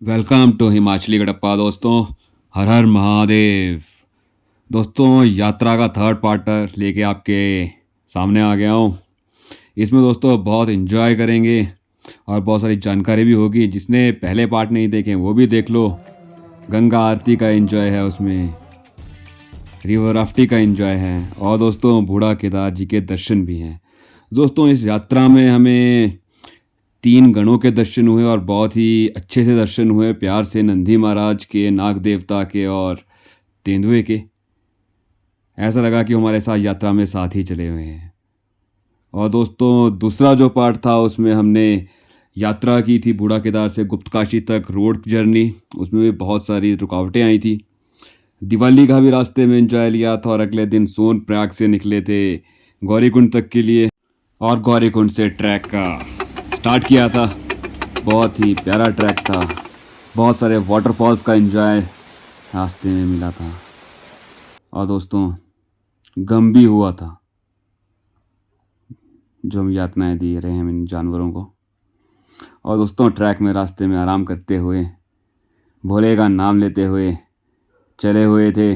Welcome to Himachali Gadappa दोस्तों। हर हर महादेव। दोस्तों यात्रा का थर्ड पार्ट लेके आपके सामने आ गया हूँ। इसमें दोस्तों बहुत इन्जॉय करेंगे और बहुत सारी जानकारी भी होगी। जिसने पहले पार्ट नहीं देखे वो भी देख लो। गंगा आरती का एंजॉय है उसमें, रिवर राफ्टिंग का एंजॉय है और दोस्तों बूढ़ा केदार जी के दर्शन भी हैं। दोस्तों इस यात्रा में हमें 3 गणों के दर्शन हुए और बहुत ही अच्छे से दर्शन हुए। प्यार से नंदी महाराज के, नाग देवता के और तेंदुए के। ऐसा लगा कि हमारे साथ यात्रा में साथ ही चले हुए हैं। और दोस्तों दूसरा जो पार्ट था उसमें हमने यात्रा की थी बूढ़ा केदार से गुप्तकाशी तक, रोड जर्नी। उसमें भी बहुत सारी रुकावटें आई थी। दिवाली का भी रास्ते में एंजॉय लिया था और अगले दिन सोनप्रयाग से निकले थे गौरीकुंड तक के लिए और गौरीकुंड से ट्रैक का स्टार्ट किया था। बहुत ही प्यारा ट्रैक था। बहुत सारे वाटरफॉल्स का एंजॉय रास्ते में मिला था और दोस्तों गम भी हुआ था जो हम यातनाएं दे रहे हैं इन जानवरों को। और दोस्तों ट्रैक में रास्ते में आराम करते हुए, भोले का नाम लेते हुए चले हुए थे।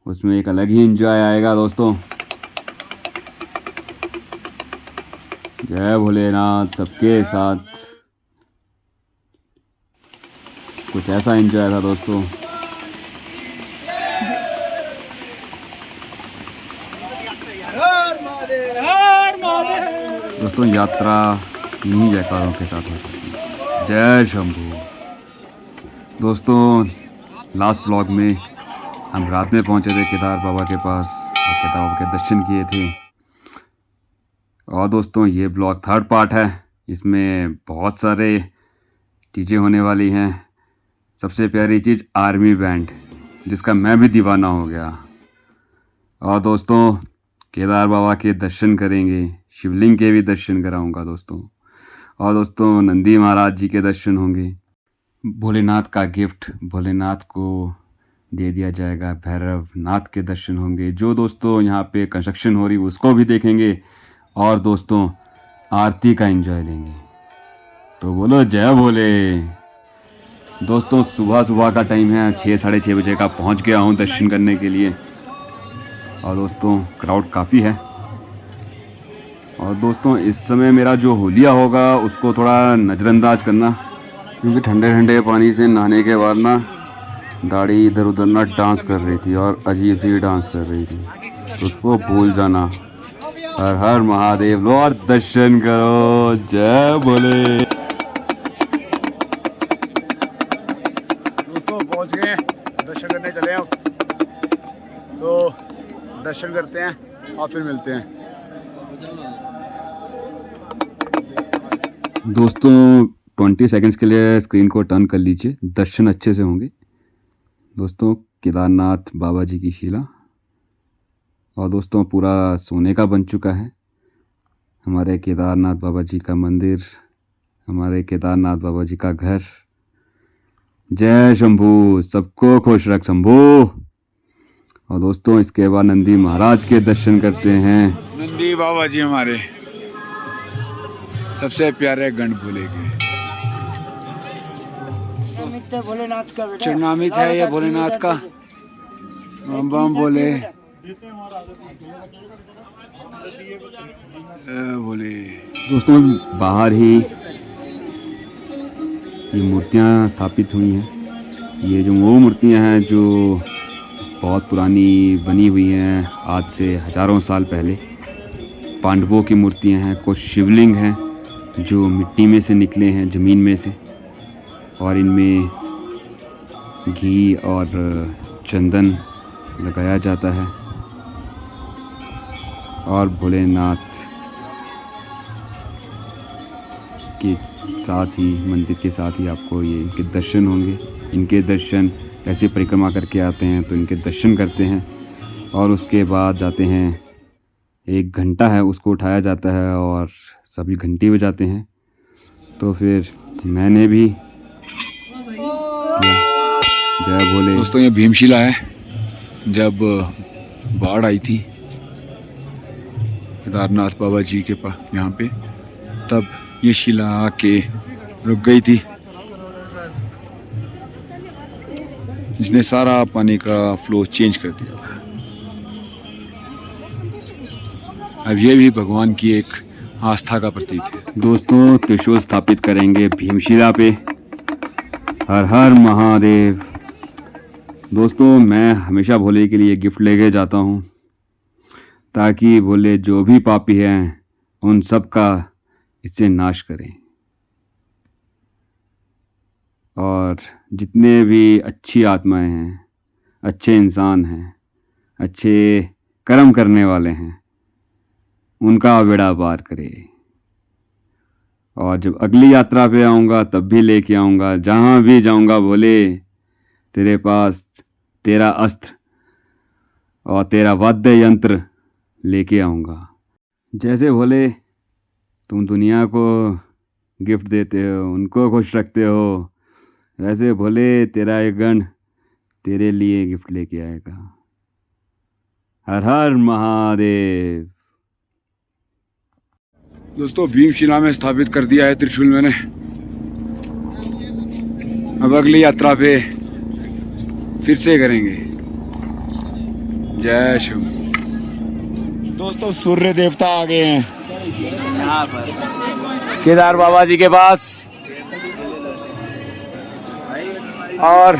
उसमें एक अलग ही एंजॉय आएगा दोस्तों। जय भोलेनाथ सबके साथ। कुछ ऐसा एंजॉय था दोस्तों। दोस्तों यात्रा इन्हीं जयकारों के साथ हो सकती है। जय शंभू। दोस्तों लास्ट ब्लॉग में हम रात में पहुंचे थे केदार बाबा के पास और केदार बाबा के दर्शन किए थे। और दोस्तों ये ब्लॉग थर्ड पार्ट है। इसमें बहुत सारे चीज़ें होने वाली हैं। सबसे प्यारी चीज़ आर्मी बैंड, जिसका मैं भी दीवाना हो गया। और दोस्तों केदार बाबा के दर्शन करेंगे, शिवलिंग के भी दर्शन कराऊंगा दोस्तों। और दोस्तों नंदी महाराज जी के दर्शन होंगे। भोलेनाथ का गिफ्ट भोलेनाथ को दे दिया जाएगा। भैरव नाथ के दर्शन होंगे। जो दोस्तों यहाँ पे कंस्ट्रक्शन हो रही उसको भी देखेंगे और दोस्तों आरती का एंजॉय लेंगे। तो बोलो जय भोले। दोस्तों सुबह सुबह का टाइम है, 6 साढ़े 6 बजे का पहुँच गया हूँ दर्शन करने के लिए। और दोस्तों क्राउड काफ़ी है। और दोस्तों इस समय मेरा जो होलिया होगा उसको थोड़ा नज़रअंदाज करना, क्योंकि ठंडे ठंडे पानी से नहाने के बाद ना दाढ़ी इधर उधर ना डांस कर रही थी और अजीब सी डांस कर रही थी। तो उसको भूल जाना। हर हर महादेव। लो और दर्शन करो। जय भोले। दोस्तों पहुंच गए हैं, दर्शन करने चले हम। तो दर्शन करते हैं और फिर मिलते हैं। दोस्तों 20 सेकंड्स के लिए स्क्रीन को टर्न कर लीजिए। दर्शन अच्छे से होंगे। दोस्तों केदारनाथ बाबा जी की शिला। और दोस्तों पूरा सोने का बन चुका है हमारे केदारनाथ बाबा जी का मंदिर, हमारे केदारनाथ बाबा जी का घर। जय शंभू। सबको खुश रख शंभू। और दोस्तों इसके बाद नंदी महाराज के दर्शन करते हैं। नंदी बाबा जी हमारे सबसे प्यारे गण भोले के भोलेनाथ का बेटा चरणामित है ये भोलेनाथ का। बम बम बोले बोले। दोस्तों बाहर ही ये मूर्तियाँ स्थापित हुई हैं। ये जो वो मूर्तियाँ हैं जो बहुत पुरानी बनी हुई हैं, आज से हजारों साल पहले। पांडवों की मूर्तियाँ हैं। कुछ शिवलिंग हैं जो मिट्टी में से निकले हैं, ज़मीन में से, और इनमें घी और चंदन लगाया जाता है। और भोलेनाथ के साथ ही, मंदिर के साथ ही आपको ये इनके दर्शन होंगे। इनके दर्शन ऐसे परिक्रमा करके आते हैं तो इनके दर्शन करते हैं और उसके बाद जाते हैं। 1 घंटा है उसको उठाया जाता है और सभी घंटी बजाते हैं। तो फिर मैंने भी जय भोले। दोस्तों ये भीमशिला है। जब बाढ़ आई थी केदारनाथ बाबा जी के पास यहाँ पे, तब ये शिला आके रुक गई थी जिसने सारा पानी का फ्लो चेंज कर दिया था। अब ये भी भगवान की एक आस्था का प्रतीक है। दोस्तों त्रिशूल स्थापित करेंगे भीमशिला पे। हर हर महादेव। दोस्तों मैं हमेशा भोले के लिए गिफ्ट लेके जाता हूँ, ताकि भोले जो भी पापी हैं उन सब का इससे नाश करें, और जितने भी अच्छी आत्माएं हैं, अच्छे इंसान हैं, अच्छे कर्म करने वाले हैं, उनका बेड़ा पार करे। और जब अगली यात्रा पे आऊँगा तब भी लेके आऊँगा। जहाँ भी जाऊँगा भोले तेरे पास तेरा अस्त्र और तेरा वाद्य यंत्र लेके आऊँगा। जैसे भोले तुम दुनिया को गिफ्ट देते हो, उनको खुश रखते हो, वैसे भोले तेरा एक गण तेरे लिए गिफ्ट लेके आएगा। हर हर महादेव। दोस्तों भीमशिला में स्थापित कर दिया है त्रिशूल मैंने। अब अगली यात्रा पे फिर से करेंगे। जय शिव। दोस्तों सूर्य देवता आ गए हैं यहाँ पर केदार बाबा जी के पास, और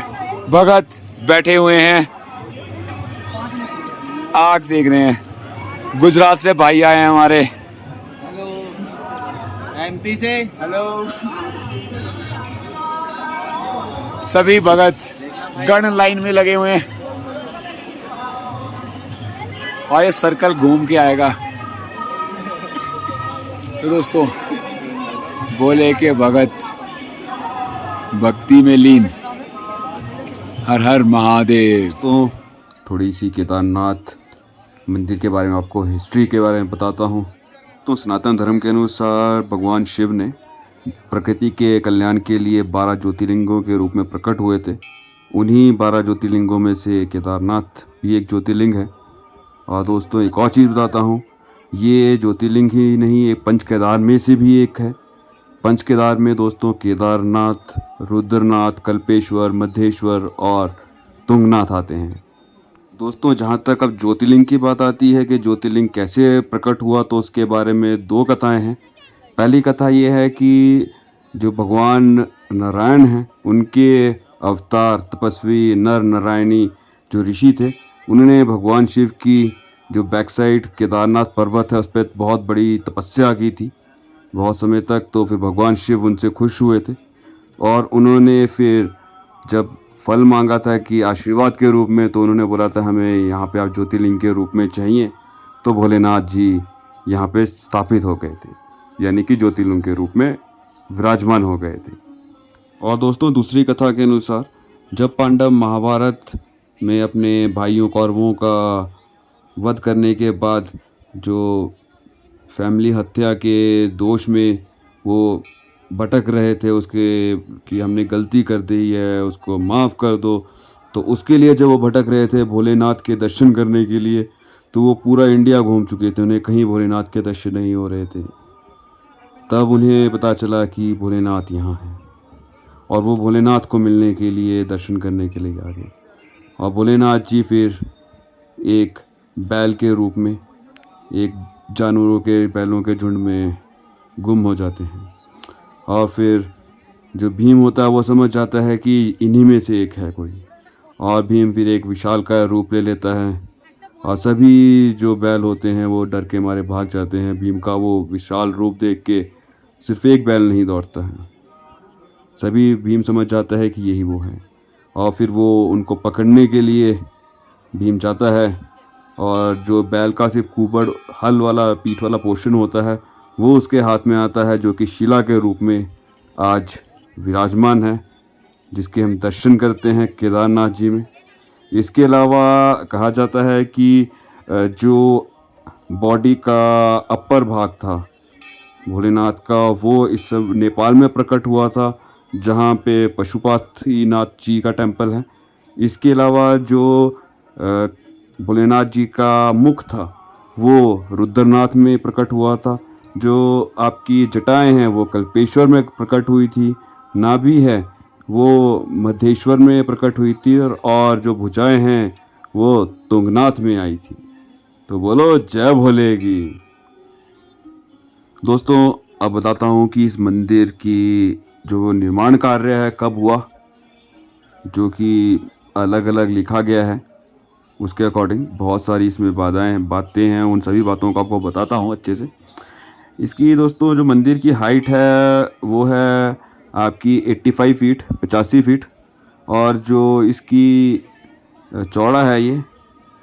भगत बैठे हुए हैं, आग सेक रहे हैं। गुजरात से भाई आए हैं हमारे। एमपी से हेलो। सभी भगत गण लाइन में लगे हुए हैं, और ये सर्कल घूम के आएगा। तो दोस्तों भोले के भगत भक्ति में लीन। हर हर महादेव। तो थोड़ी सी केदारनाथ मंदिर के बारे में, आपको हिस्ट्री के बारे में बताता हूँ। तो सनातन धर्म के अनुसार भगवान शिव ने प्रकृति के कल्याण के लिए 12 ज्योतिर्लिंगों के रूप में प्रकट हुए थे। उन्हीं 12 ज्योतिर्लिंगों में से केदारनाथ भी एक ज्योतिर्लिंग है। और दोस्तों एक और चीज़ बताता हूँ, ये ज्योतिर्लिंग ही नहीं, एक पंच केदार में से भी एक है। पंच केदार में दोस्तों केदारनाथ, रुद्रनाथ, कल्पेश्वर, मध्येश्वर और तुंगनाथ आते हैं। दोस्तों जहाँ तक अब ज्योतिर्लिंग की बात आती है कि ज्योतिर्लिंग कैसे प्रकट हुआ, तो उसके बारे में 2 कथाएं हैं। पहली कथा ये है कि जो भगवान नारायण हैं, उनके अवतार तपस्वी नर नारायणी जो ऋषि थे, उन्होंने भगवान शिव की जो बैक साइड केदारनाथ पर्वत है उस पर बहुत बड़ी तपस्या की थी बहुत समय तक। तो फिर भगवान शिव उनसे खुश हुए थे, और उन्होंने फिर जब फल मांगा था कि आशीर्वाद के रूप में, तो उन्होंने बोला था हमें यहाँ पे आप ज्योतिर्लिंग के रूप में चाहिए। तो भोलेनाथ जी यहाँ पे स्थापित हो गए थे, यानी कि ज्योतिर्लिंग के रूप में विराजमान हो गए थे। और दोस्तों दूसरी कथा के अनुसार जब पांडव महाभारत में अपने भाइयों कौरवों का वध करने के बाद जो फैमिली हत्या के दोष में वो भटक रहे थे, उसके कि हमने गलती कर दी है, उसको माफ़ कर दो, तो उसके लिए जब वो भटक रहे थे भोलेनाथ के दर्शन करने के लिए, तो वो पूरा इंडिया घूम चुके थे, उन्हें कहीं भोलेनाथ के दर्शन नहीं हो रहे थे। तब उन्हें पता चला कि भोलेनाथ यहाँ हैं, और वो भोलेनाथ को मिलने के लिए, दर्शन करने के लिए आ गए। और भोलेनाथ जी फिर एक बैल के रूप में, एक जानवरों के बैलों के झुंड में गुम हो जाते हैं। और फिर जो भीम होता है वो समझ जाता है कि इन्हीं में से एक है कोई, और भीम फिर एक विशालकाय रूप ले लेता है, और सभी जो बैल होते हैं वो डर के मारे भाग जाते हैं। भीम का वो विशाल रूप देख के सिर्फ एक बैल नहीं दौड़ता है, सभी भीम समझ जाता है कि यही वो है। और फिर वो उनको पकड़ने के लिए भीम जाता है, और जो बैल का सिर्फ कुबड़ हल वाला पीठ वाला पोर्शन होता है वो उसके हाथ में आता है, जो कि शिला के रूप में आज विराजमान है, जिसके हम दर्शन करते हैं केदारनाथ जी में। इसके अलावा कहा जाता है कि जो बॉडी का अपर भाग था भोलेनाथ का, वो इस सब नेपाल में प्रकट हुआ था, जहाँ पे पशुपतिनाथ जी का टेम्पल है। इसके अलावा जो भोलेनाथ जी का मुख था वो रुद्रनाथ में प्रकट हुआ था। जो आपकी जटाएं हैं वो कल्पेश्वर में प्रकट हुई थी। नाभि है वो मध्य में प्रकट हुई थी और जो भुजाएं हैं वो तुंगनाथ में आई थी। तो बोलो जय भोले की। दोस्तों अब बताता हूँ कि इस मंदिर की जो निर्माण कार्य है कब हुआ, जो कि अलग अलग लिखा गया है। उसके अकॉर्डिंग बहुत सारी इसमें बातें हैं, उन सभी बातों को आपको बताता हूँ अच्छे से। इसकी दोस्तों जो मंदिर की हाइट है वो है आपकी 85 फीट 85 फीट, और जो इसकी चौड़ा है ये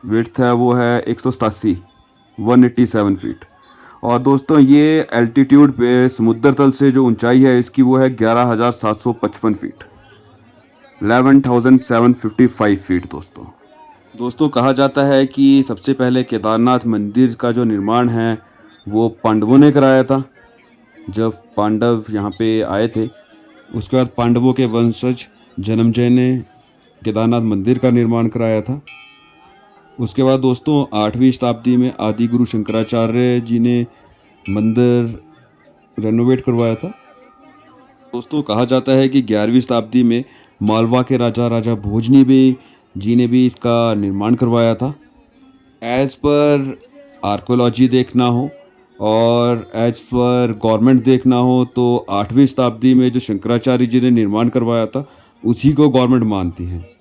विड्थ है वो है 187 फीट। और दोस्तों ये एल्टीट्यूड पे समुद्र तल से जो ऊंचाई है इसकी वो है 11,755 फीट, 11,755 फीट। दोस्तों कहा जाता है कि सबसे पहले केदारनाथ मंदिर का जो निर्माण है वो पांडवों ने कराया था। जब पांडव यहाँ पे आए थे उसके बाद पांडवों के वंशज जन्मजय ने केदारनाथ मंदिर का निर्माण कराया था। उसके बाद दोस्तों 8वीं शताब्दी में आदि गुरु शंकराचार्य जी ने मंदिर रेनोवेट करवाया था। दोस्तों कहा जाता है कि 11वीं शताब्दी में मालवा के राजा भोजनी जी ने भी इसका निर्माण करवाया था। एज़ पर आर्कोलॉजी देखना हो और एज पर गवर्नमेंट देखना हो तो 8वीं शताब्दी में जो शंकराचार्य जी ने निर्माण करवाया था उसी को गवर्नमेंट मानती है।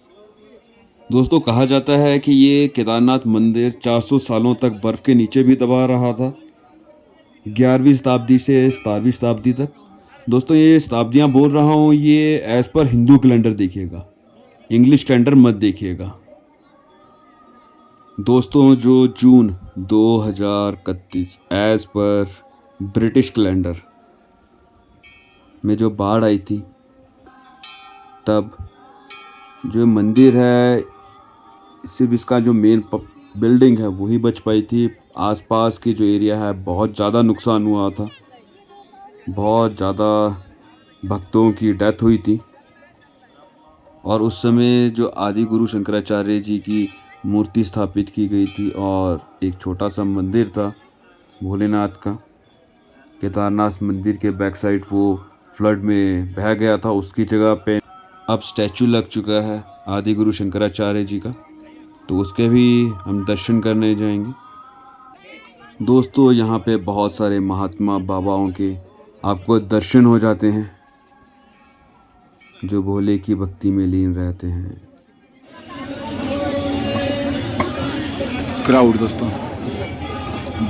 दोस्तों कहा जाता है कि ये केदारनाथ मंदिर 400 सालों तक बर्फ़ के नीचे भी दबा रहा था, 11वीं शताब्दी से 17वीं शताब्दी तक। दोस्तों ये शताब्दियाँ बोल रहा हूँ, ये एज़ पर हिंदू कैलेंडर देखिएगा, इंग्लिश कैलेंडर मत देखिएगा। दोस्तों जो जून 2031 एज़ पर ब्रिटिश कैलेंडर में जो बाढ़ आई थी तब जो मंदिर है सिर्फ इसका जो मेन बिल्डिंग है वही बच पाई थी। आसपास की जो एरिया है बहुत ज़्यादा नुकसान हुआ था, बहुत ज़्यादा भक्तों की डेथ हुई थी। और उस समय जो आदि गुरु शंकराचार्य जी की मूर्ति स्थापित की गई थी और एक छोटा सा मंदिर था भोलेनाथ का, केदारनाथ मंदिर के बैक साइड वो फ्लड में बह गया था। उसकी जगह पे अब स्टैचू लग चुका है आदि गुरु शंकराचार्य जी का, तो उसके भी हम दर्शन करने जाएंगे। दोस्तों यहाँ पे बहुत सारे महात्मा बाबाओं के आपको दर्शन हो जाते हैं जो भोले की भक्ति में लीन रहते हैं। क्राउड दोस्तों,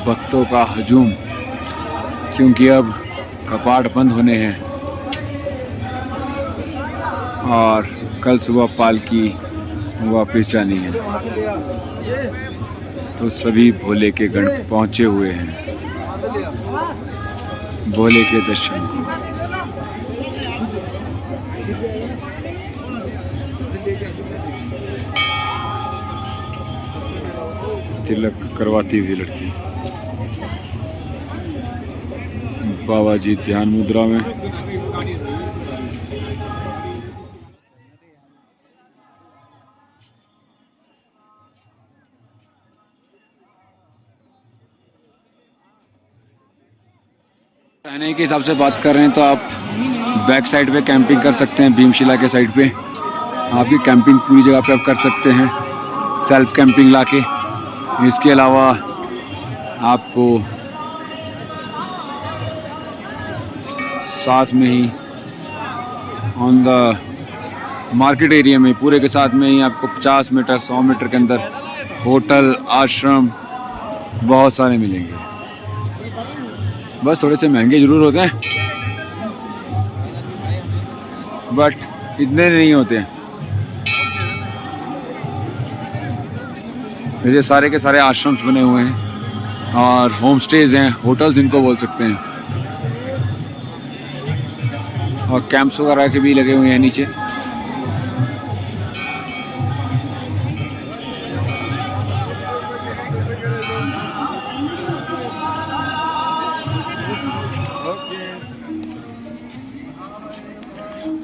भक्तों का हजूम, क्योंकि अब कपाट बंद होने हैं और कल सुबह पालकी वापस जानी है, तो सभी भोले के गण पहुंचे हुए हैं भोले के दर्शन। तिलक करवाती हुई लड़की, बाबा जी ध्यान मुद्रा में। रहने के हिसाब से बात कर रहे हैं तो आप बैक साइड पे कैंपिंग कर सकते हैं। भीमशिला के साइड पे आपकी कैंपिंग पूरी जगह पे आप कर सकते हैं, सेल्फ कैंपिंग लाके। इसके अलावा आपको साथ में ही ऑन द मार्केट एरिया में पूरे के साथ में ही आपको 50 मीटर 100 मीटर के अंदर होटल आश्रम बहुत सारे मिलेंगे। बस थोड़े से महंगे ज़रूर होते हैं बट इतने नहीं होते हैं। ये सारे के सारे आश्रम्स बने हुए हैं और होम स्टेज हैं, होटल्स इनको बोल सकते हैं, और कैंप्स वगैरह के भी लगे हुए हैं नीचे।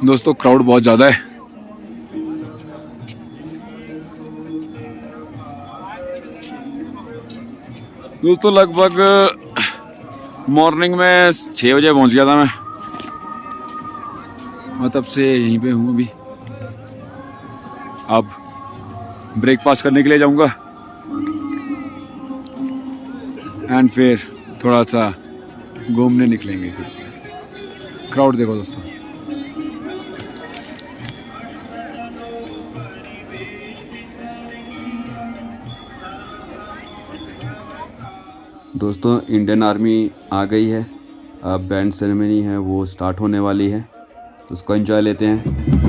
दोस्तों क्राउड बहुत ज़्यादा है। दोस्तों लगभग मॉर्निंग में 6 बजे पहुंच गया था मैं, मैं तब से यहीं पे हूँ अभी। अब ब्रेकफास्ट करने के लिए जाऊँगा एंड फिर थोड़ा सा घूमने निकलेंगे फिर से। क्राउड देखो दोस्तों। दोस्तों इंडियन आर्मी आ गई है, अब बैंड सेरेमनी है वो स्टार्ट होने वाली है, तो उसको एंजॉय लेते हैं।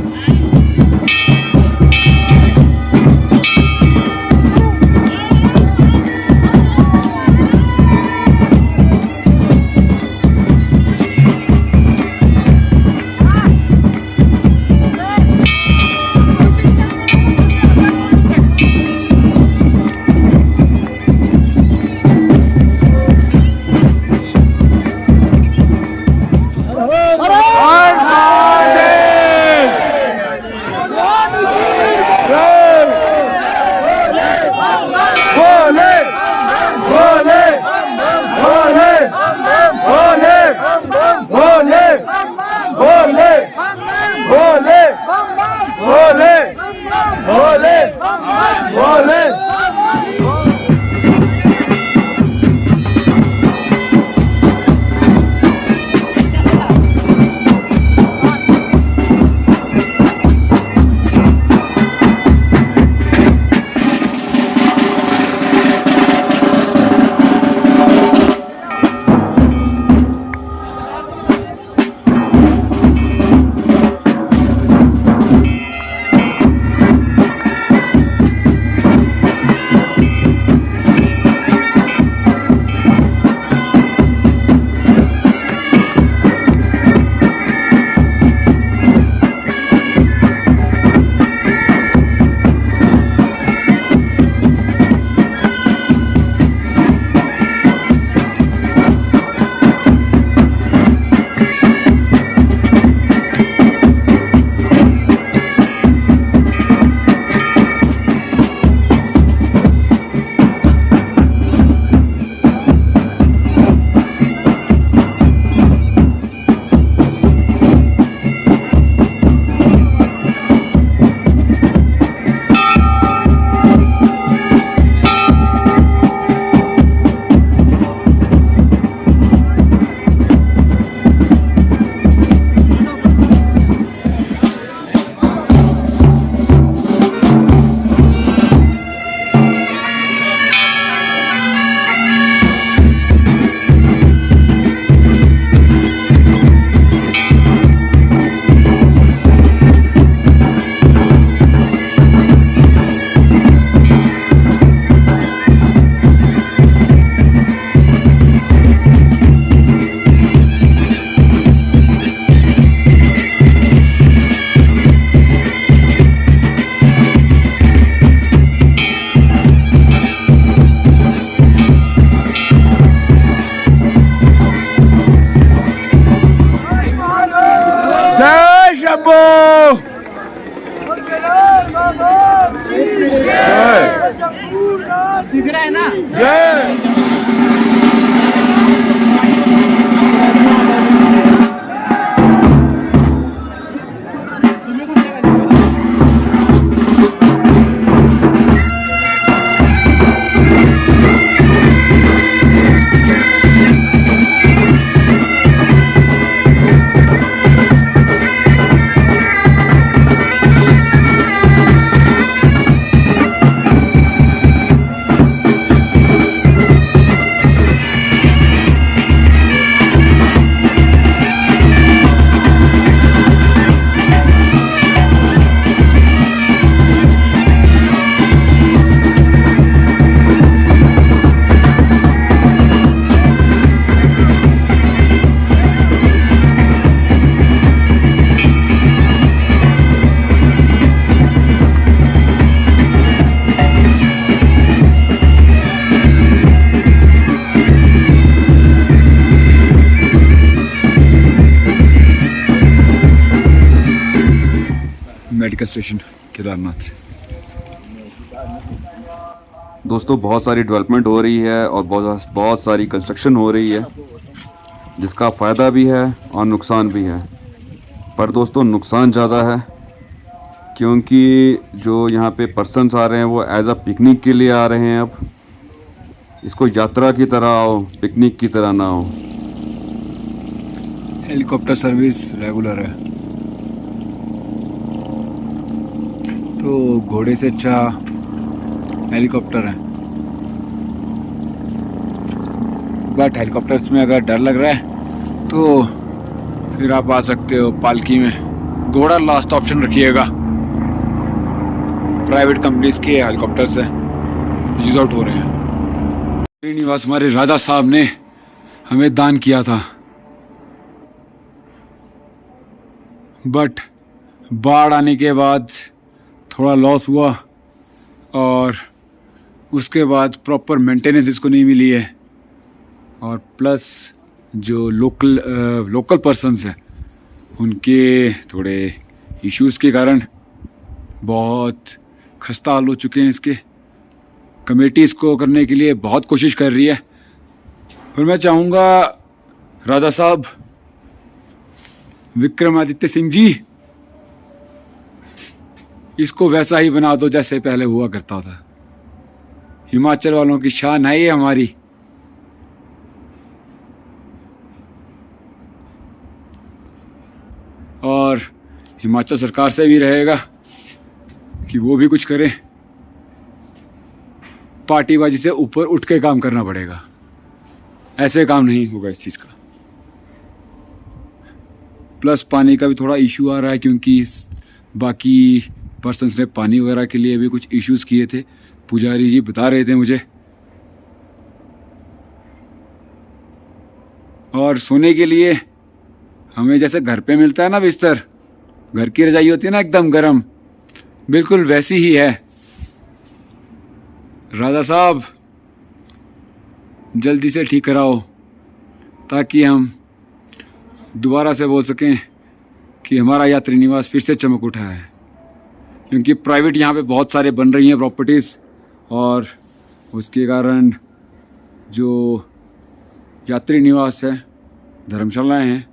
दिख रहा है ना। Medical station Kedarnath. दोस्तों बहुत सारी डेवलपमेंट हो रही है और बहुत सारी कंस्ट्रक्शन हो रही है, जिसका फ़ायदा भी है और नुकसान भी है। पर दोस्तों नुकसान ज़्यादा है, क्योंकि जो यहाँ पे पर्सन्स आ रहे हैं वो एज अ पिकनिक के लिए आ रहे हैं। अब इसको यात्रा की तरह आओ, पिकनिक की तरह ना हो। हेलीकॉप्टर सर्विस रेगुलर है, तो घोड़े से अच्छा हेलीकॉप्टर है। बट हेलीकॉप्टर्स में अगर डर लग रहा है तो फिर आप आ सकते हो पालकी में। घोड़ा लास्ट ऑप्शन रखिएगा। प्राइवेट कंपनीज के हेलीकॉप्टर्स है, यूज आउट हो रहे हैं। श्रीनिवास हमारे राजा साहब ने हमें दान किया था, बट बाढ़ आने के बाद थोड़ा लॉस हुआ और उसके बाद प्रॉपर मेंटेनेंस इसको नहीं मिली है। और प्लस जो लोकल पर्सन्स हैं उनके थोड़े इश्यूज़ के कारण बहुत खस्ता हाल हो चुके हैं इसके। कमेटी इसको करने के लिए बहुत कोशिश कर रही है, पर मैं चाहूँगा राजा साहब विक्रमादित्य सिंह जी, इसको वैसा ही बना दो जैसे पहले हुआ करता था। हिमाचल वालों की शान है ये हमारी। और हिमाचल सरकार से भी रहेगा कि वो भी कुछ करे। पार्टीबाजी से ऊपर उठ के काम करना पड़ेगा, ऐसे काम नहीं होगा इस चीज़ का। प्लस पानी का भी थोड़ा इशू आ रहा है, क्योंकि बाकी पर्सन्स ने पानी वगैरह के लिए भी कुछ इश्यूज़ किए थे। पुजारी जी बता रहे थे मुझे। और सोने के लिए हमें जैसे घर पे मिलता है ना बिस्तर, घर की रजाई होती है ना एकदम गर्म, बिल्कुल वैसी ही है। राजा साहब जल्दी से ठीक कराओ, ताकि हम दोबारा से बोल सकें कि हमारा यात्री निवास फिर से चमक उठा है। क्योंकि प्राइवेट यहाँ पे बहुत सारे बन रही हैं प्रॉपर्टीज़, और उसके कारण जो यात्री निवास है, धर्मशालाएं हैं,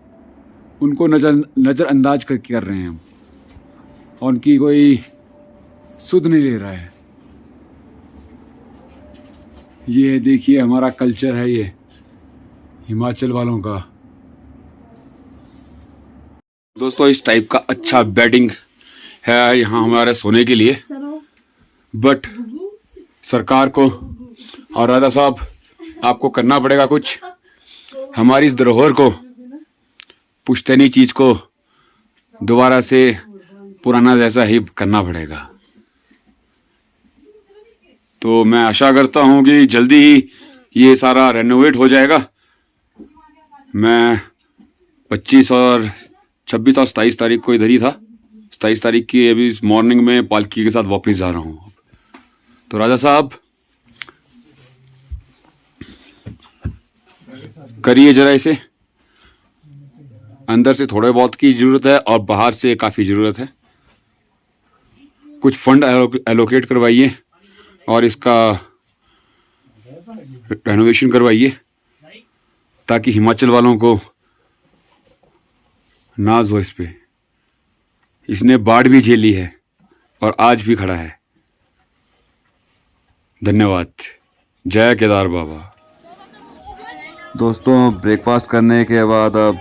उनको नज़रअंदाज कर रहे हैं हम, और उनकी कोई सुध नहीं ले रहा है। ये देखिए हमारा कल्चर है, ये हिमाचल वालों का। दोस्तों इस टाइप का अच्छा बेडिंग है यहाँ हमारे सोने के लिए, बट सरकार को और राजा साहब आपको करना पड़ेगा कुछ। हमारी इस धरोहर को, पुश्तैनी चीज़ को दोबारा से पुराना जैसा ही करना पड़ेगा। तो मैं आशा करता हूँ कि जल्दी ही ये सारा रेनोवेट हो जाएगा। मैं 25 और 26 और 27 तारीख को इधर ही था। 27 तारीख की अभी इस मॉर्निंग में पालकी के साथ वापस जा रहा हूँ। तो राजा साहब करिए ज़रा इसे। अंदर से थोड़े बहुत की ज़रूरत है और बाहर से काफ़ी ज़रूरत है। कुछ फंड एलोकेट करवाइए और इसका रेनोवेशन करवाइए, ताकि हिमाचल वालों को नाज हो इस पे। इसने बाढ़ भी झेली है और आज भी खड़ा है। धन्यवाद। जय केदार बाबा। दोस्तों ब्रेकफास्ट करने के बाद अब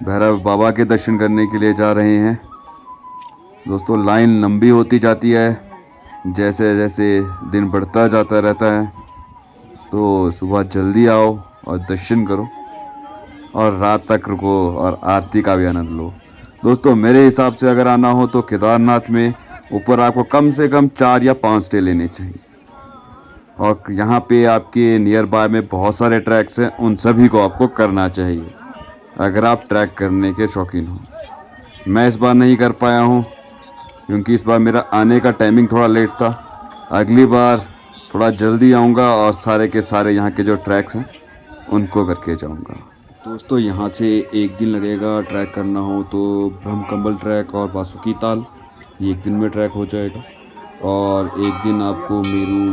भैरव बाबा के दर्शन करने के लिए जा रहे हैं। दोस्तों लाइन लंबी होती जाती है, जैसे जैसे दिन बढ़ता जाता रहता है। तो सुबह जल्दी आओ और दर्शन करो और रात तक रुको और आरती का भी आनंद लो। दोस्तों मेरे हिसाब से अगर आना हो तो केदारनाथ में ऊपर आपको कम से कम 4 या 5 स्टे लेने चाहिए। और यहाँ पे आपके नियर बाय में बहुत सारे ट्रैक्स हैं, उन सभी को आपको करना चाहिए अगर आप ट्रैक करने के शौकीन हो। मैं इस बार नहीं कर पाया हूँ, क्योंकि इस बार मेरा आने का टाइमिंग थोड़ा लेट था। अगली बार थोड़ा जल्दी आऊँगा और सारे के सारे यहाँ के जो ट्रैक्स हैं उनको करके जाऊँगा। दोस्तों यहाँ से एक दिन लगेगा ट्रैक करना हो तो ब्रह्मकंबल ट्रैक और वासुकी ताल, ये एक दिन में ट्रैक हो जाएगा। और एक दिन आपको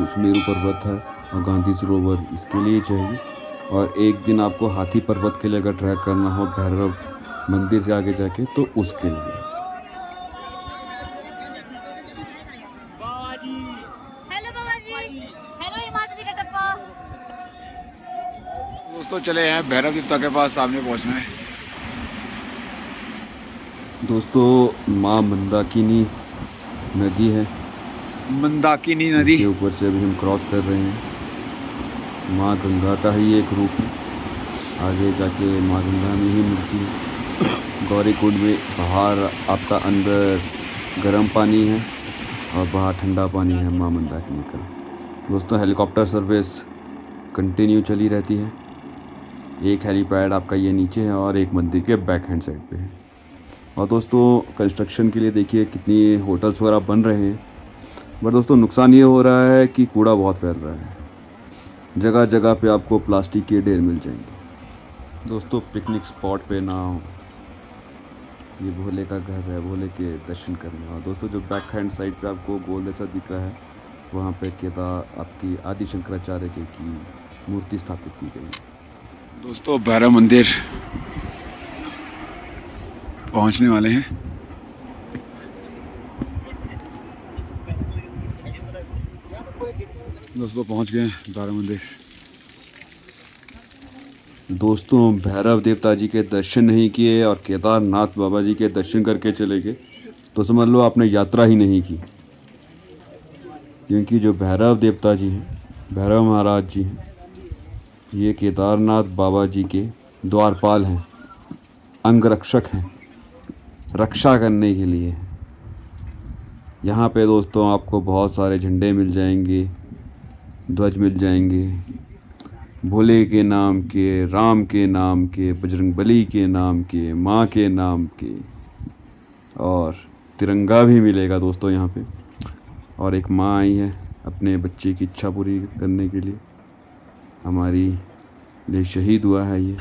सुमेरु पर्वत है और गांधी सरोवर, इसके लिए चाहिए। और एक दिन आपको हाथी पर्वत के लिए अगर ट्रैक करना हो, भैरव मंदिर से आगे जाके, तो उसके लिए। हेलो बाबा जी, हेलो हिमाचली का टप्पा। दोस्तों चले हैं भैरव देवता के पास, सामने पहुंचना है। दोस्तों माँ मंदाकिनी नदी है, मंदाकिनी नदी। इसके ऊपर से अभी हम क्रॉस कर रहे हैं। माँ गंगा का ही एक रूप है, आगे जाके माँ गंगा में ही मिलती है। गौरीकुंड में बाहर आपका अंदर गर्म पानी है और बाहर ठंडा पानी है माँ मंदाकिनी का। दोस्तों हेलीकॉप्टर सर्विस कंटिन्यू चली रहती है। एक हेलीपैड आपका ये नीचे है और एक मंदिर के बैक हैंड साइड पे है। और दोस्तों कंस्ट्रक्शन के लिए देखिए कितनी होटल्स वगैरह बन रहे हैं, बट दोस्तों नुकसान ये हो रहा है कि कूड़ा बहुत फैल रहा है। जगह जगह पे आपको प्लास्टिक के ढेर मिल जाएंगे। दोस्तों पिकनिक स्पॉट पे ना हो, ये भोले का घर है, भोले के दर्शन करने। और दोस्तों जो बैक हैंड साइड पे आपको गोल जैसा दिख रहा है, वहाँ पे केदार आपकी आदि शंकराचार्य जी की मूर्ति स्थापित की गई है। दोस्तों भैरव मंदिर पहुंचने वाले हैं। दोस्तों पहुंच गए हैं भैरव मंदिर। दोस्तों भैरव देवता जी के दर्शन नहीं किए और केदारनाथ बाबा जी के दर्शन करके चले गए, तो समझ लो आपने यात्रा ही नहीं की। क्योंकि जो भैरव देवता जी हैं, भैरव महाराज जी हैं, ये केदारनाथ बाबा जी के द्वारपाल हैं, अंगरक्षक हैं, रक्षा करने के लिए हैं। यहाँ पे दोस्तों आपको बहुत सारे झंडे मिल जाएंगे, ध्वज मिल जाएंगे, भोले के नाम के, राम के नाम के, बजरंगबली के नाम के, माँ के नाम के, और तिरंगा भी मिलेगा दोस्तों यहाँ पे। और एक माँ आई है अपने बच्चे की इच्छा पूरी करने के लिए, हमारी लिए शहीद हुआ है ये।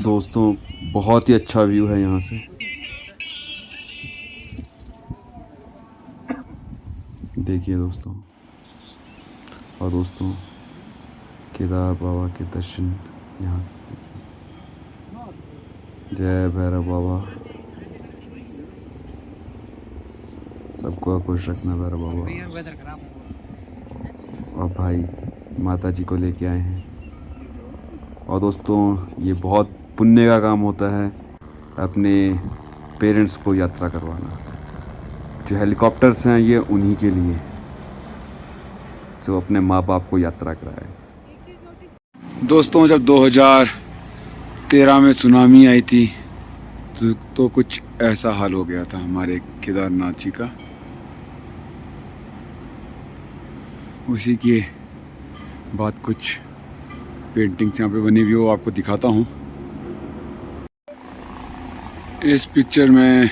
दोस्तों बहुत ही अच्छा व्यू है यहाँ से, देखिए दोस्तों। और दोस्तों केदार बाबा के दर्शन यहाँ से देखिए। जय भैरव बाबा, सबको खुश रखना भैरव बाबा। और भाई माता जी को लेके आए हैं। और दोस्तों ये बहुत पुण्य का काम होता है अपने पेरेंट्स को यात्रा करवाना। जो हेलीकॉप्टर्स हैं ये उन्हीं के लिए, जो अपने माँ बाप को यात्रा कराए। दोस्तों जब 2013 में सुनामी आई थी तो कुछ ऐसा हाल हो गया था हमारे केदारनाथ जी का। उसी की बात कुछ पेंटिंग्स यहाँ पे बनी हुई वो आपको दिखाता हूँ। इस पिक्चर में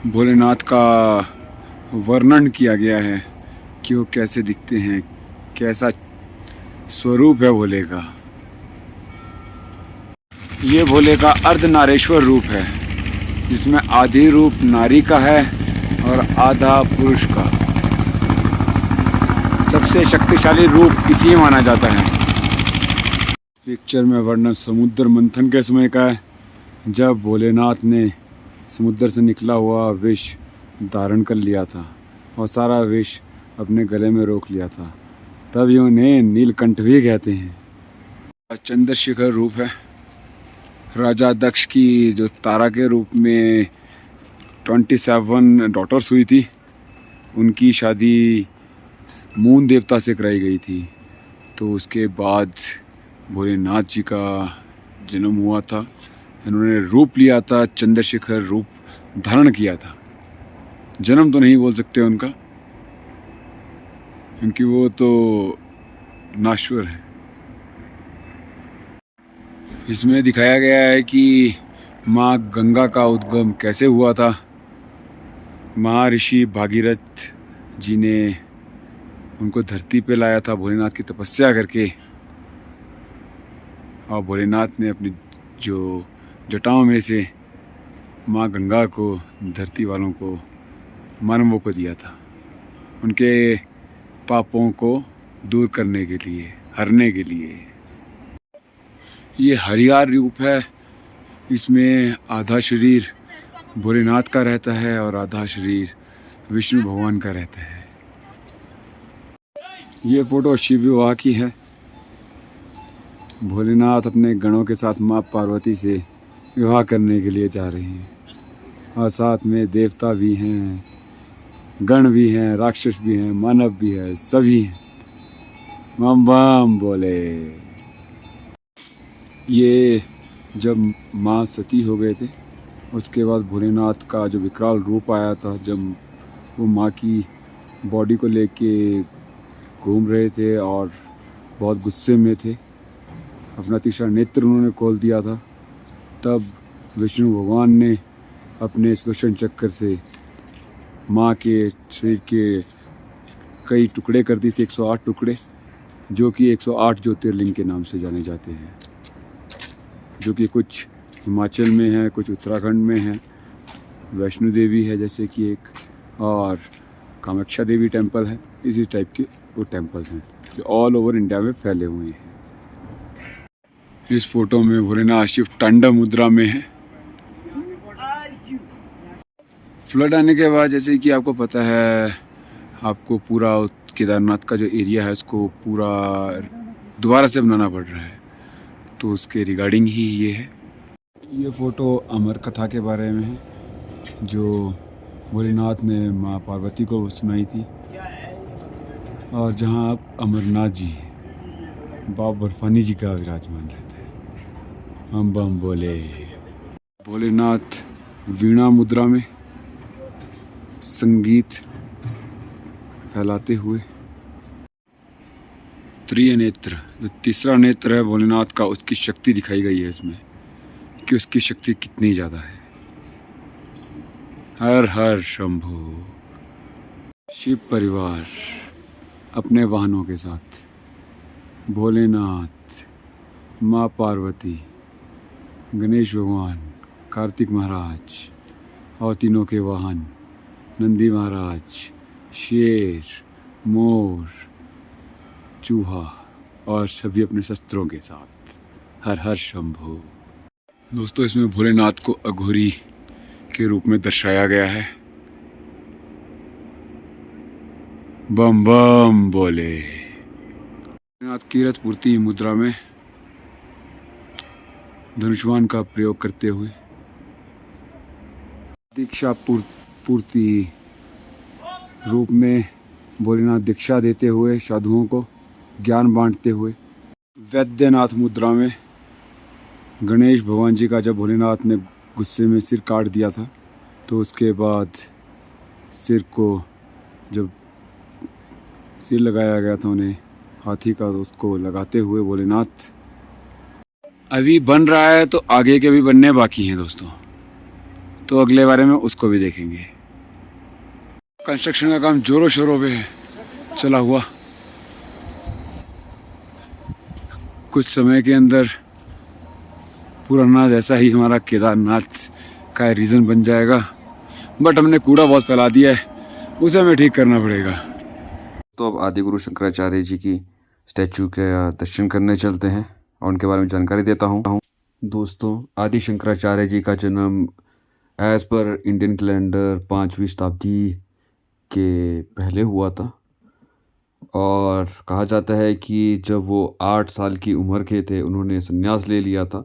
भोलेनाथ का वर्णन किया गया है कि वो कैसे दिखते हैं, कैसा स्वरूप है भोले का। ये भोले का अर्धनारेश्वर रूप है, जिसमें आधी रूप नारी का है और आधा पुरुष का। सबसे शक्तिशाली रूप इसी माना जाता है। पिक्चर में वर्णन समुद्र मंथन के समय का है, जब भोलेनाथ ने समुद्र से निकला हुआ विष धारण कर लिया था और सारा विष अपने गले में रोक लिया था, तब ये उन्हें नीलकंठ भी कहते हैं। चंद्रशेखर रूप है, राजा दक्ष की जो तारा के रूप में 27 डॉटर्स हुई थी, उनकी शादी मून देवता से कराई गई थी। तो उसके बाद भोलेनाथ जी का जन्म हुआ था। इन्होंने रूप लिया था, चंद्रशेखर रूप धारण किया था। जन्म तो नहीं बोल सकते उनका, क्योंकि वो तो नाश्वर है। इसमें दिखाया गया है कि माँ गंगा का उद्गम कैसे हुआ था। महर्षि भागीरथ जी ने उनको धरती पे लाया था भोलेनाथ की तपस्या करके, और भोलेनाथ ने अपनी जो जटाओं में से माँ गंगा को धरती वालों को, मानवों को दिया था, उनके पापों को दूर करने के लिए, हरने के लिए। ये हरियार रूप है, इसमें आधा शरीर भोलेनाथ का रहता है और आधा शरीर विष्णु भगवान का रहता है। ये फोटो शिव विवाह की है। भोलेनाथ अपने गणों के साथ माँ पार्वती से विवाह करने के लिए जा रहे हैं और साथ में देवता भी हैं, गण भी हैं, राक्षस भी हैं, मानव भी है, सभी हैं। बम बम बोले। ये जब माँ सती हो गए थे उसके बाद भोलेनाथ का जो विकराल रूप आया था, जब वो माँ की बॉडी को लेके घूम रहे थे और बहुत गुस्से में थे, अपना तीसरा नेत्र उन्होंने खोल दिया था, तब विष्णु भगवान ने अपने सुदर्शन चक्र से माँ के शरीर के कई टुकड़े कर दिए थे, 108 टुकड़े, जो कि 108 ज्योतिर्लिंग के नाम से जाने जाते हैं, जो कि कुछ हिमाचल में है, कुछ उत्तराखंड में है, वैष्णो देवी है जैसे कि एक, और कामाख्या देवी टेम्पल है। इसी टाइप के वो टेम्पल्स हैं जो ऑल ओवर इंडिया में फैले हुए हैं। इस फोटो में भोलेनाथ शिव तांडव मुद्रा में है। फ्लड आने के बाद जैसे कि आपको पता है, आपको पूरा केदारनाथ का जो एरिया है उसको पूरा दोबारा से बनाना पड़ रहा है, तो उसके रिगार्डिंग ही ये है। ये फ़ोटो अमर कथा के बारे में है जो भोलेनाथ ने माँ पार्वती को सुनाई थी, और जहाँ आप अमरनाथ जी बाबा बर्फानी जी का विराजमान रहता है। हम बम बोले। भोलेनाथ वीणा मुद्रा में संगीत फैलाते हुए। त्रिय नेत्र, जो तीसरा नेत्र है भोलेनाथ का, उसकी शक्ति दिखाई गई है इसमें कि उसकी शक्ति कितनी ज़्यादा है। हर हर शंभो। शिव परिवार अपने वाहनों के साथ, भोलेनाथ, माँ पार्वती, गणेश भगवान, कार्तिक महाराज और तीनों के वाहन, नंदी महाराज, शेर, मोर, चूहा और सभी अपने शस्त्रों के साथ। हर हर शंभो। दोस्तों, इसमें भोलेनाथ को अघोरी के रूप में दर्शाया गया है। बम बम बोले। भोलेनाथ कीरत पूर्ति मुद्रा में धनुष्वान का प्रयोग करते हुए, दीक्षा पूर्ति रूप में भोलेनाथ दीक्षा देते हुए, साधुओं को ज्ञान बांटते हुए, वैद्यनाथ मुद्रा में गणेश भगवान जी का जब भोलेनाथ ने गुस्से में सिर काट दिया था, तो उसके बाद सिर को जब सिर लगाया गया था उन्हें हाथी का, तो उसको लगाते हुए भोलेनाथ अभी बन रहा है, तो आगे के भी बनने बाकी हैं दोस्तों, तो अगले बारे में उसको भी देखेंगे। कंस्ट्रक्शन का काम जोरों शोरों पे है चला हुआ। कुछ समय के अंदर पुराना जैसा ही हमारा केदारनाथ का रीजन बन जाएगा, बट हमने कूड़ा बहुत फैला दिया है, उसे हमें ठीक करना पड़ेगा। तो अब आदि गुरु शंकराचार्य जी की स्टैचू के दर्शन करने चलते हैं और उनके बारे में जानकारी देता हूँ। दोस्तों, आदि शंकराचार्य जी का जन्म एज़ पर इंडियन कैलेंडर 5वीं शताब्दी के पहले हुआ था, और कहा जाता है कि जब वो 8 साल की उम्र के थे उन्होंने संन्यास ले लिया था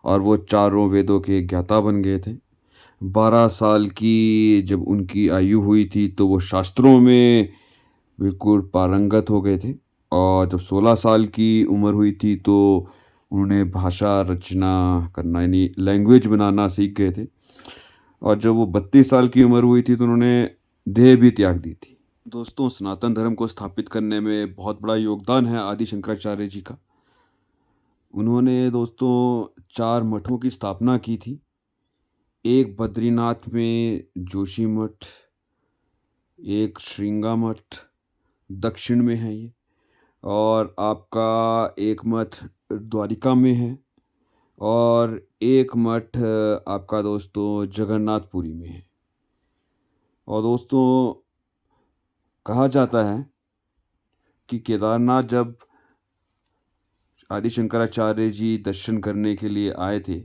और वो चारों वेदों के ज्ञाता बन गए थे। 12 साल की जब उनकी आयु हुई थी तो वो शास्त्रों में बिल्कुल पारंगत हो गए थे, और जब 16 साल की उम्र हुई थी तो उन्होंने भाषा रचना करना यानी लैंग्वेज बनाना सीख गए थे, और जब वो 32 साल की उम्र हुई थी तो उन्होंने देह भी त्याग दी थी। दोस्तों, सनातन धर्म को स्थापित करने में बहुत बड़ा योगदान है आदि शंकराचार्य जी का। उन्होंने दोस्तों 4 मठों की स्थापना की थी। एक बद्रीनाथ में जोशी मठ, एक श्रृंगा मठ दक्षिण में है ये, और आपका एक मठ द्वारिका में है, और एक मठ आपका दोस्तों जगन्नाथपुरी में है। और दोस्तों, कहा जाता है कि केदारनाथ जब आदि शंकराचार्य जी दर्शन करने के लिए आए थे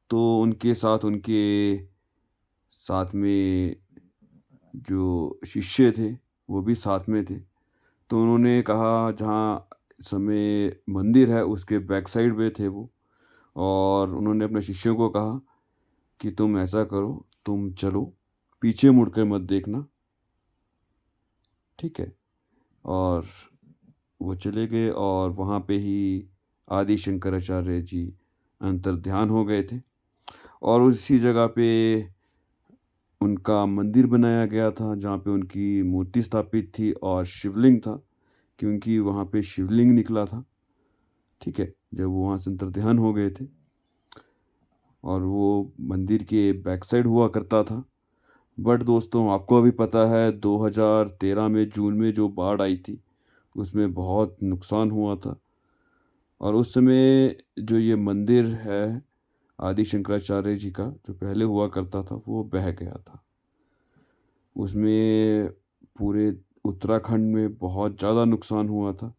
तो उनके साथ में जो शिष्य थे वो भी साथ में थे। तो उन्होंने कहा जहाँ समय मंदिर है उसके बैक साइड पे थे वो, और उन्होंने अपने शिष्यों को कहा कि तुम ऐसा करो, तुम चलो, पीछे मुड़कर मत देखना, ठीक है। और वो चले गए और वहाँ पे ही आदि शंकराचार्य जी अंतर्ध्यान हो गए थे, और उसी जगह पे उनका मंदिर बनाया गया था जहाँ पे उनकी मूर्ति स्थापित थी और शिवलिंग था, क्योंकि वहाँ पे शिवलिंग निकला था, ठीक है, जब वो वहाँ से अंतर्ध्यान हो गए थे। और वो मंदिर के बैक साइड हुआ करता था। बट दोस्तों, आपको अभी पता है 2013 में जून में जो बाढ़ आई थी उसमें बहुत नुकसान हुआ था, और उस समय जो ये मंदिर है आदि शंकराचार्य जी का जो पहले हुआ करता था वो बह गया था। उसमें पूरे उत्तराखंड में बहुत ज़्यादा नुकसान हुआ था।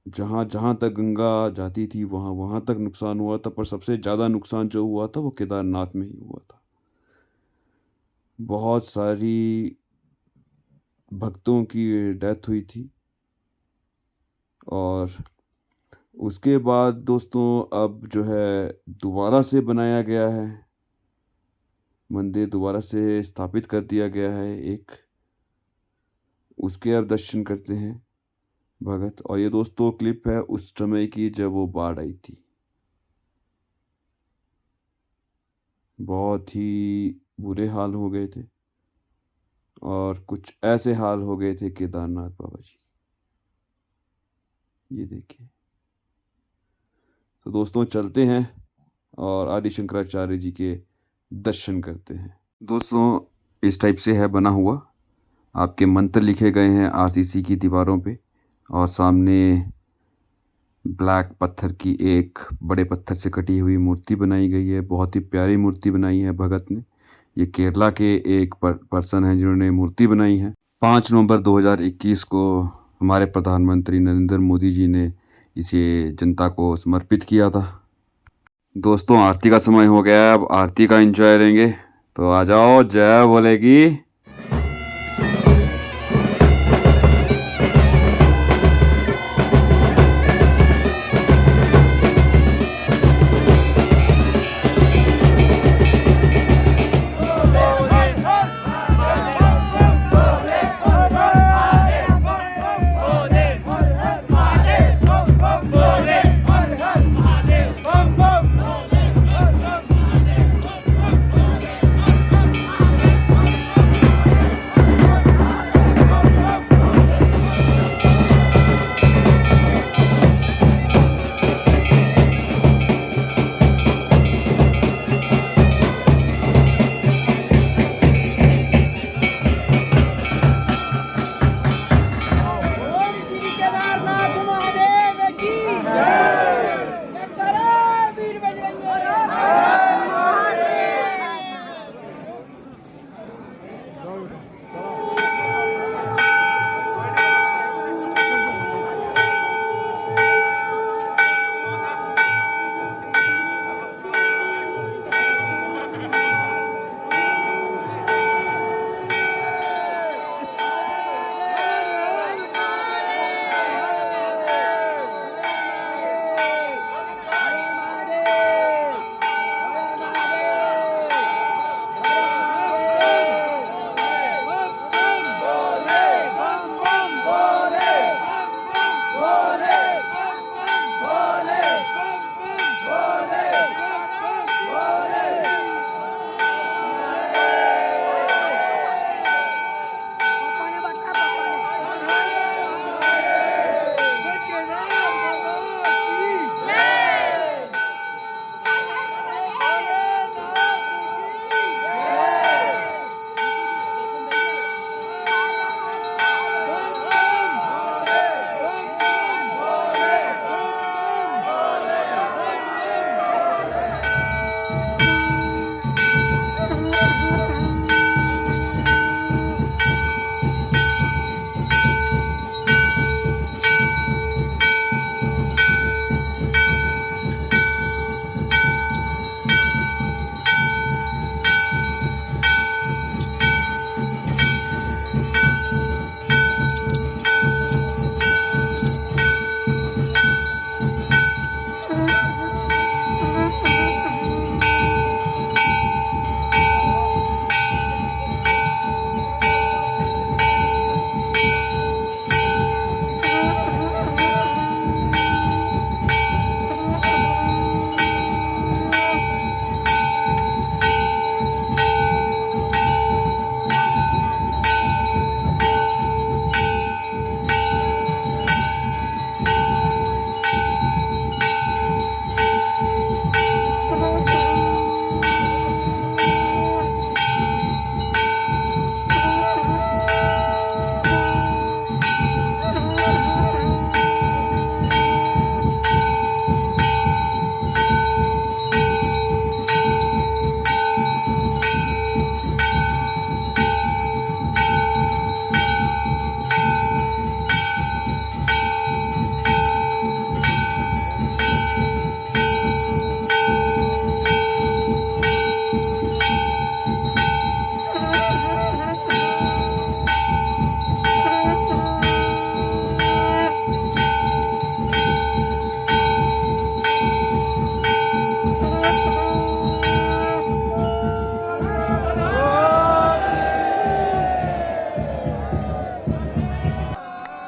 जहाँ जहाँ तक गंगा जाती थी वहाँ वहाँ तक नुकसान हुआ था, पर सबसे ज़्यादा नुकसान जो हुआ था वो केदारनाथ में ही हुआ था। बहुत सारी भक्तों की डेथ हुई थी। और उसके बाद दोस्तों अब जो है दोबारा से बनाया गया है, मंदिर दोबारा से स्थापित कर दिया गया है एक, उसके अब दर्शन करते हैं भगत। और ये दोस्तों क्लिप है उस समय की जब वो बाढ़ आई थी। बहुत ही बुरे हाल हो गए थे, और कुछ ऐसे हाल हो गए थे केदारनाथ बाबा जी। ये देखिए। तो दोस्तों चलते हैं और आदि शंकराचार्य जी के दर्शन करते हैं। दोस्तों इस टाइप से है बना हुआ, आपके मंत्र लिखे गए हैं आरसीसी की दीवारों पे, और सामने ब्लैक पत्थर की एक बड़े पत्थर से कटी हुई मूर्ति बनाई गई है। बहुत ही प्यारी मूर्ति बनाई है भगत ने। ये केरला के एक पर्सन हैं जिन्होंने मूर्ति बनाई है। 5 नवंबर 2021 को हमारे प्रधानमंत्री नरेंद्र मोदी जी ने इसे जनता को समर्पित किया था। दोस्तों आरती का समय हो गया है, अब आरती का एंजॉय लेंगे, तो आ जाओ। जय बोलेगी।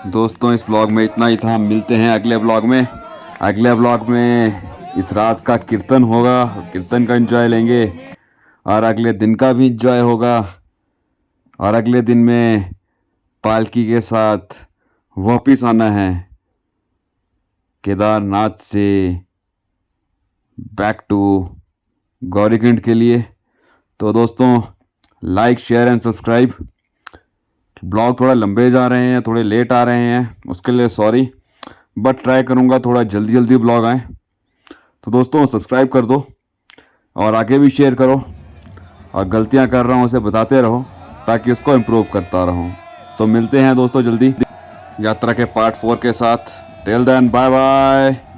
दोस्तों इस ब्लॉग में इतना ही था, मिलते हैं अगले ब्लॉग में। अगले ब्लॉग में इस रात का कीर्तन होगा, कीर्तन का एंजॉय लेंगे और अगले दिन का भी एंजॉय होगा। और अगले दिन में पालकी के साथ वापिस आना है केदारनाथ से बैक टू गौरीकुंड के लिए। तो दोस्तों like share and subscribe. Blog थोड़ा लंबे जा रहे हैं, थोड़े लेट आ रहे हैं, उसके लिए सॉरी, बट ट्राई करूँगा थोड़ा जल्दी जल्दी ब्लॉग आए। तो दोस्तों सब्सक्राइब कर दो और आगे भी शेयर करो और गलतियाँ कर रहा हूँ उसे बताते रहो ताकि उसको इम्प्रूव करता रहूँ। तो मिलते हैं दोस्तों जल्दी यात्रा के पार्ट 4 के साथ। Till then bye bye.